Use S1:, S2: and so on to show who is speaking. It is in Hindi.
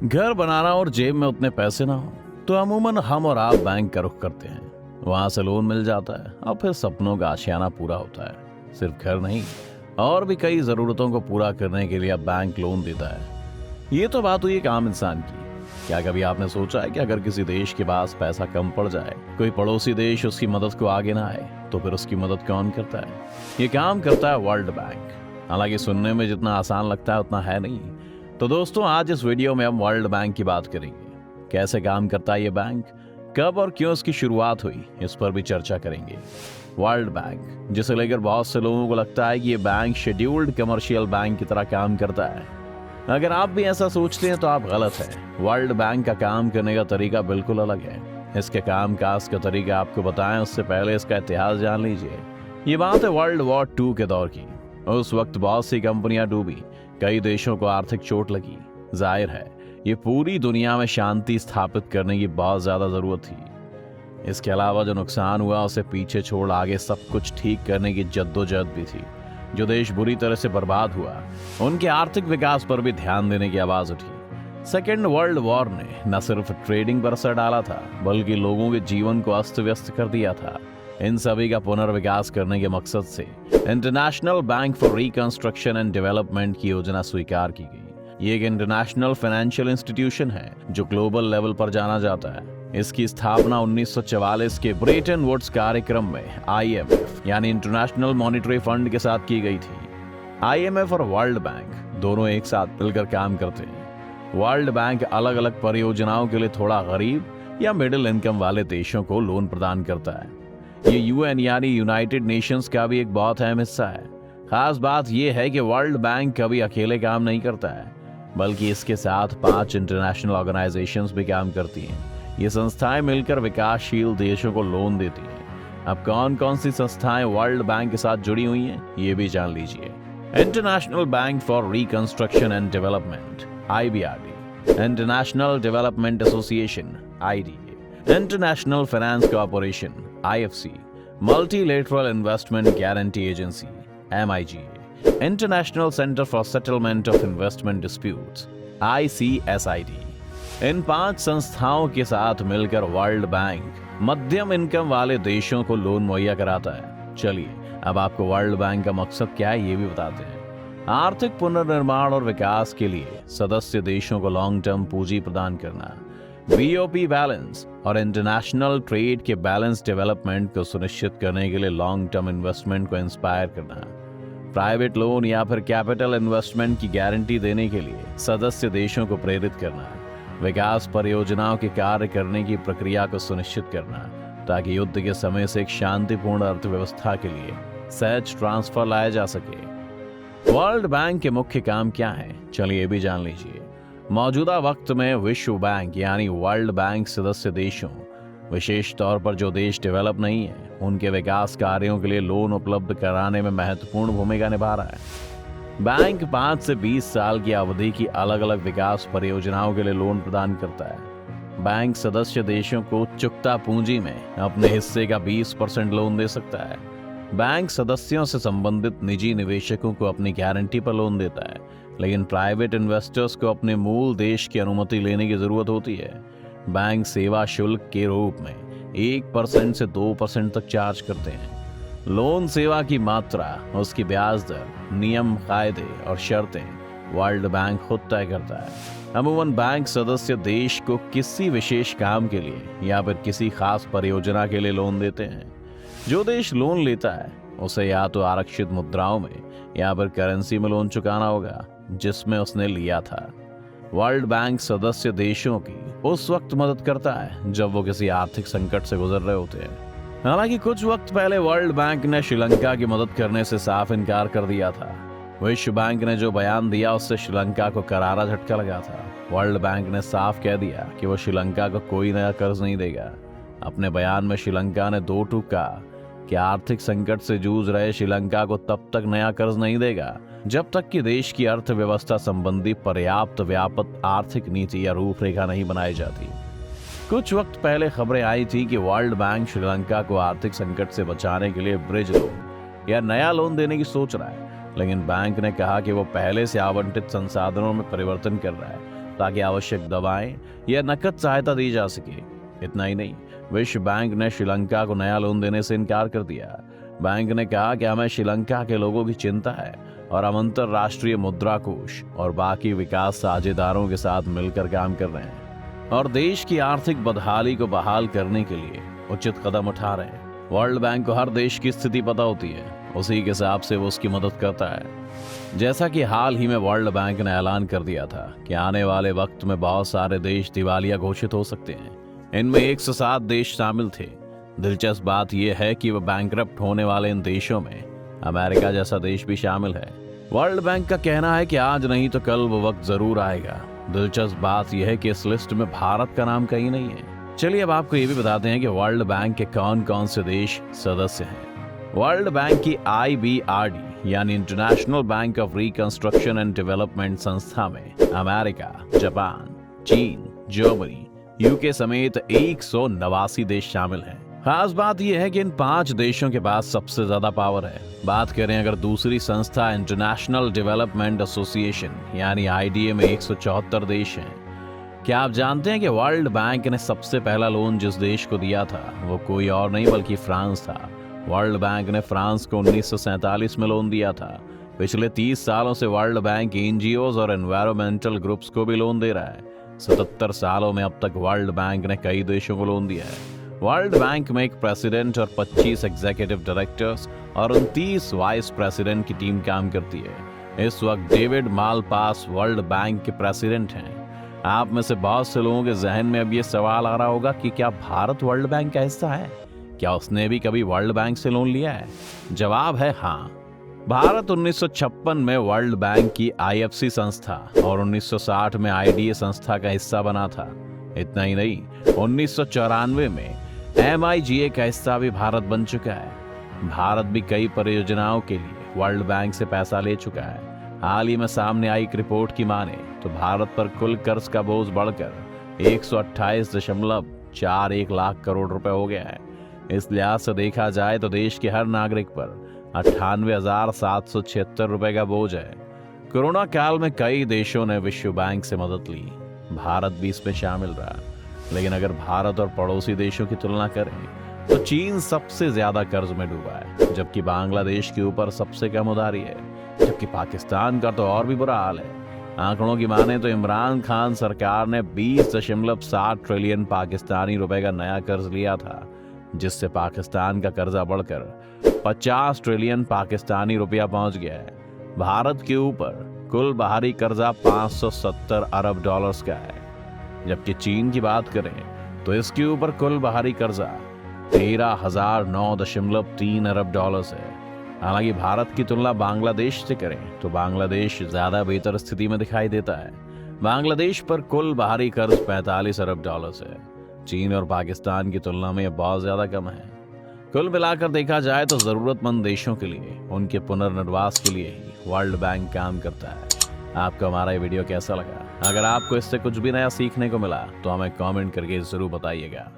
S1: घर बनाना और जेब में उतने पैसे ना हो तो अमूमन हम और आप बैंक का रुख करते हैं। वहां से लोन मिल जाता है और फिर सपनों का आशियाना पूरा होता है। सिर्फ घर नहीं, और भी कई जरूरतों को पूरा करने के लिए अब बैंक लोन देता है। ये तो बात हुई एक आम इंसान की। क्या कभी आपने सोचा है कि अगर किसी देश के पास पैसा कम पड़ जाए, कोई पड़ोसी देश उसकी मदद को आगे ना आए, तो फिर उसकी मदद कौन करता है? ये काम करता है वर्ल्ड बैंक। हालांकि सुनने में जितना आसान लगता है उतना है नहीं। तो दोस्तों, आज इस वीडियो में हम वर्ल्ड बैंक की बात करेंगे। कैसे काम करता है ये बैंक, कब और क्यों इसकी शुरुआत हुई, इस पर भी चर्चा करेंगे। वर्ल्ड बैंक, जिसे लेकर बहुत से लोगों को लगता है कि ये बैंक शेड्यूल्ड कमर्शियल बैंक की तरह काम करता है। अगर आप भी ऐसा सोचते हैं तो आप गलत हैं। वर्ल्ड बैंक का काम करने का तरीका बिल्कुल अलग है। इसके काम काज का तरीका आपको बताएं उससे पहले इसका इतिहास जान लीजिए। ये बात है वर्ल्ड वॉर 2 के दौर की। उस वक्त बहुत सी कंपनियां डूबी, कई देशों को आर्थिक चोट लगी। जाहिर है ये पूरी दुनिया में शांति स्थापित करने की बहुत ज्यादा जरूरत थी। इसके अलावा जो नुकसान हुआ उसे पीछे छोड़ आगे सब कुछ ठीक करने की जद्दोजहद भी थी। जो देश बुरी तरह से बर्बाद हुआ, उनके आर्थिक विकास पर भी ध्यान देने की आवाज उठी। सेकेंड वर्ल्ड वॉर ने न सिर्फ ट्रेडिंग पर असर डाला था, बल्कि लोगों के जीवन को अस्त व्यस्त कर दिया था। इन सभी का पुनर्विकास करने के मकसद से international bank for reconstruction and development की योजना स्वीकार की गई। ये एक इंटरनेशनल फाइनेंशियल इंस्टीट्यूशन है जो ग्लोबल लेवल पर जाना जाता है। इसकी स्थापना 1944 के ब्रेटन वुड्स कार्यक्रम में IMF यानी इंटरनेशनल मॉनिटरी फंड के साथ की गई थी। IMF और वर्ल्ड बैंक दोनों एक साथ मिलकर काम करते हैं। वर्ल्ड बैंक अलग अलग परियोजनाओं के लिए थोड़ा गरीब या मिडिल इनकम वाले देशों को लोन प्रदान करता है। ये UN यानी यूनाइटेड नेशंस का भी एक बहुत अहम हिस्सा है। खास बात यह है कि वर्ल्ड बैंक कभी अकेले काम नहीं करता है, बल्कि इसके साथ 5 इंटरनेशनल ऑर्गेनाइजेशंस भी काम करती हैं। ये संस्थाएं मिलकर विकासशील देशों को लोन देती हैं। अब कौन कौन सी संस्थाएं वर्ल्ड बैंक के साथ जुड़ी हुई हैं, ये भी जान लीजिए। International bank for reconstruction and development IBRD, international development association IDA, international finance corporation IFC, multilateral investment guarantee agency MIGA, international centre for settlement of investment disputes ICSID। इन 5 संस्थाओं के साथ मिलकर वर्ल्ड बैंक मध्यम इनकम वाले देशों को लोन मुहैया कराता है। चलिए अब आपको वर्ल्ड बैंक का मकसद क्या है ये भी बताते हैं। आर्थिक पुनर्निर्माण और विकास के लिए सदस्य देशों को लॉन्ग टर्म पूंजी प्रदान करना, BOP बैलेंस और इंटरनेशनल ट्रेड के बैलेंस डेवलपमेंट को सुनिश्चित करने के लिए लॉन्ग टर्म इन्वेस्टमेंट को इंस्पायर करना, प्राइवेट लोन या फिर कैपिटल इन्वेस्टमेंट की गारंटी देने के लिए सदस्य देशों को प्रेरित करना, विकास परियोजनाओं के कार्य करने की प्रक्रिया को सुनिश्चित करना ताकि युद्ध के समय से एक शांतिपूर्ण अर्थव्यवस्था के लिए सहज ट्रांसफर लाया जा सके। वर्ल्ड बैंक के मुख्य काम क्या हैं? चलिए ये भी जान लीजिए। मौजूदा वक्त में विश्व बैंक यानी वर्ल्ड बैंक सदस्य देशों, विशेष तौर पर जो देश डेवलप नहीं है, उनके विकास कार्यों के लिए लोन उपलब्ध कराने में महत्वपूर्ण भूमिका निभा रहा है। बैंक 5 से 20 साल की अवधि की अलग अलग विकास परियोजनाओं के लिए लोन प्रदान करता है। बैंक सदस्य देशों को चुकता पूंजी में अपने हिस्से का 20% लोन दे सकता है। बैंक सदस्यों से संबंधित निजी निवेशकों को अपनी गारंटी पर लोन देता है, लेकिन प्राइवेट इन्वेस्टर्स को अपने मूल देश की अनुमति लेने की जरूरत होती है। बैंक सेवा शुल्क के रूप में 1% से 2% तक चार्ज करते हैं। लोन सेवा की मात्रा, उसकी ब्याज दर, नियम, कायदे और शर्तें वर्ल्ड बैंक खुद तय करता है। अमूमन बैंक सदस्य देश को किसी विशेष काम के लिए या फिर किसी खास परियोजना के लिए लोन देते हैं। जो देश लोन लेता है उसे या तो आरक्षित मुद्राओं में या फिर करेंसी में लोन चुकाना होगा जिसमें उसने लिया था। वर्ल्ड बैंक सदस्य देशों की उस वक्त मदद करता है जब वो किसी आर्थिक संकट से गुजर रहे होते हैं। हालांकि कुछ वक्त पहले वर्ल्ड बैंक ने श्रीलंका की मदद करने से साफ इनकार कर दिया था। विश्व बैंक ने जो बयान दिया उससे श्रीलंका को करारा झटका लगा था। वर्ल्ड बैंक ने साफ कह दिया कि वो श्रीलंका को कोई नया कर्ज नहीं देगा। अपने बयान में श्रीलंका ने 2 टूक कहा कि आर्थिक संकट से जूझ रहे श्रीलंका को तब तक नया कर्ज नहीं देगा जब तक कि देश की अर्थव्यवस्था संबंधी पर्याप्त व्यापक आर्थिक नीति या रूपरेखा नहीं बनाई जाती। कुछ वक्त पहले खबरें आई थी कि वर्ल्ड बैंक श्रीलंका को आर्थिक संकट से बचाने के लिए ब्रिज लोन या नया लोन देने की सोच रहा है, लेकिन बैंक ने कहा कि वो पहले से आवंटित संसाधनों में परिवर्तन कर रहा है ताकि आवश्यक दवाएं या नकद सहायता दी जा सके। इतना ही नहीं, विश्व बैंक ने श्रीलंका को नया लोन देने से इनकार कर दिया। बैंक ने कहा कि हमें श्रीलंका के लोगों की चिंता है और हम अंतरराष्ट्रीय मुद्रा कोष और बाकी विकास साझेदारों के साथ मिलकर काम कर रहे हैं और देश की आर्थिक बदहाली को बहाल करने के लिए उचित कदम उठा रहे हैं। वर्ल्ड बैंक को हर देश की स्थिति पता होती है, उसी के हिसाब से वो उसकी मदद करता है। जैसा कि हाल ही में वर्ल्ड बैंक ने ऐलान कर दिया था कि आने वाले वक्त में बहुत सारे देश दिवालिया घोषित हो सकते हैं। इनमें 107 देश शामिल थे। दिलचस्प बात यह है कि वह बैंकरप्ट होने वाले इन देशों में अमेरिका जैसा देश भी शामिल है। वर्ल्ड बैंक का कहना है कि आज नहीं तो कल वो वक्त जरूर आएगा। दिलचस्प बात यह है कि इस लिस्ट में भारत का नाम कहीं नहीं है। चलिए अब आपको ये भी बताते हैं कि वर्ल्ड बैंक के कौन कौन से देश सदस्य हैं। वर्ल्ड बैंक की IBRD यानी international bank of reconstruction and development संस्था में अमेरिका, जापान, चीन, जर्मनी, यूके समेत 189 देश शामिल हैं। खास बात यह है कि इन 5 देशों के पास सबसे ज्यादा पावर है। बात करें अगर दूसरी संस्था इंटरनेशनल डेवलपमेंट एसोसिएशन यानी IDA में 174 देश हैं। क्या आप जानते हैं कि वर्ल्ड बैंक ने सबसे पहला लोन जिस देश को दिया था वो कोई और नहीं बल्कि फ्रांस था। वर्ल्ड बैंक ने फ्रांस को 1947 में लोन दिया था। पिछले 30 सालों से वर्ल्ड बैंक NGOs और एनवायरमेंटल ग्रुप्स को भी लोन दे रहा है। 77 सालों में अब तक वर्ल्ड बैंक ने कई देशों को लोन दिया है। वर्ल्ड बैंक में एक प्रेसिडेंट और 25 एग्जीक्यूटिव डायरेक्टर्स और 29 वाइस प्रेसिडेंट की टीम काम करती है। इस वक्त डेविड मालपास वर्ल्ड बैंक के प्रेसिडेंट हैं। आप में से बहुत से लोगों के जहन में अब ये सवाल आ रहा होगा कि क्या भारत वर्ल्ड बैंक का हिस्सा है? क्या उसने भी कभी वर्ल्ड बैंक से लोन लिया है? जवाब है हाँ। भारत 1956 में वर्ल्ड बैंक की IFC संस्था और 1960 में IDA संस्था का हिस्सा बना था। इतना ही नहीं, 1994 में MIGA का हिस्सा भी भारत बन चुका है। भारत भी कई परियोजनाओं के लिए वर्ल्ड बैंक से पैसा ले चुका है। हाल ही में सामने आई एक रिपोर्ट की माने तो भारत पर कुल कर्ज का बोझ बढ़कर 128.41 लाख करोड़ रुपए हो गया है। इस लिहाज से देखा जाए तो देश के हर नागरिक पर 98,776 रुपए का बोझ है। कोरोना काल में कई देशों ने विश्व बैंक से मदद ली, भारत भी इसमें शामिल रहा। लेकिन अगर भारत और पड़ोसी देशों की तुलना करें तो चीन सबसे ज्यादा कर्ज में डूबा है, जबकि बांग्लादेश के ऊपर सबसे कम उधारी है, जबकि पाकिस्तान का तो और भी बुरा हाल है। आंकड़ों की माने तो इमरान खान सरकार ने 20.7 ट्रिलियन पाकिस्तानी रुपए का नया कर्ज लिया था, जिससे पाकिस्तान का कर्जा बढ़कर 50 ट्रिलियन पाकिस्तानी रुपया पहुंच गया है। भारत के ऊपर कुल बाहरी कर्जा 570 अरब डॉलर्स का है, जबकि चीन की बात करें तो इसके ऊपर कुल बाहरी कर्जा 13,009.3 अरब डॉलर्स है। हालांकि भारत की तुलना बांग्लादेश से करें तो बांग्लादेश ज्यादा बेहतर स्थिति में दिखाई देता है। बांग्लादेश पर कुल बाहरी कर्ज 45 अरब डॉलर्स है। चीन और पाकिस्तान की तुलना में यह बहुत ज्यादा कम है। कुल मिलाकर देखा जाए तो जरूरतमंद देशों के लिए उनके पुनर्निर्वास के लिए ही वर्ल्ड बैंक काम करता है। आपको हमारा ये वीडियो कैसा लगा? अगर आपको इससे कुछ भी नया सीखने को मिला तो हमें कमेंट करके जरूर बताइएगा।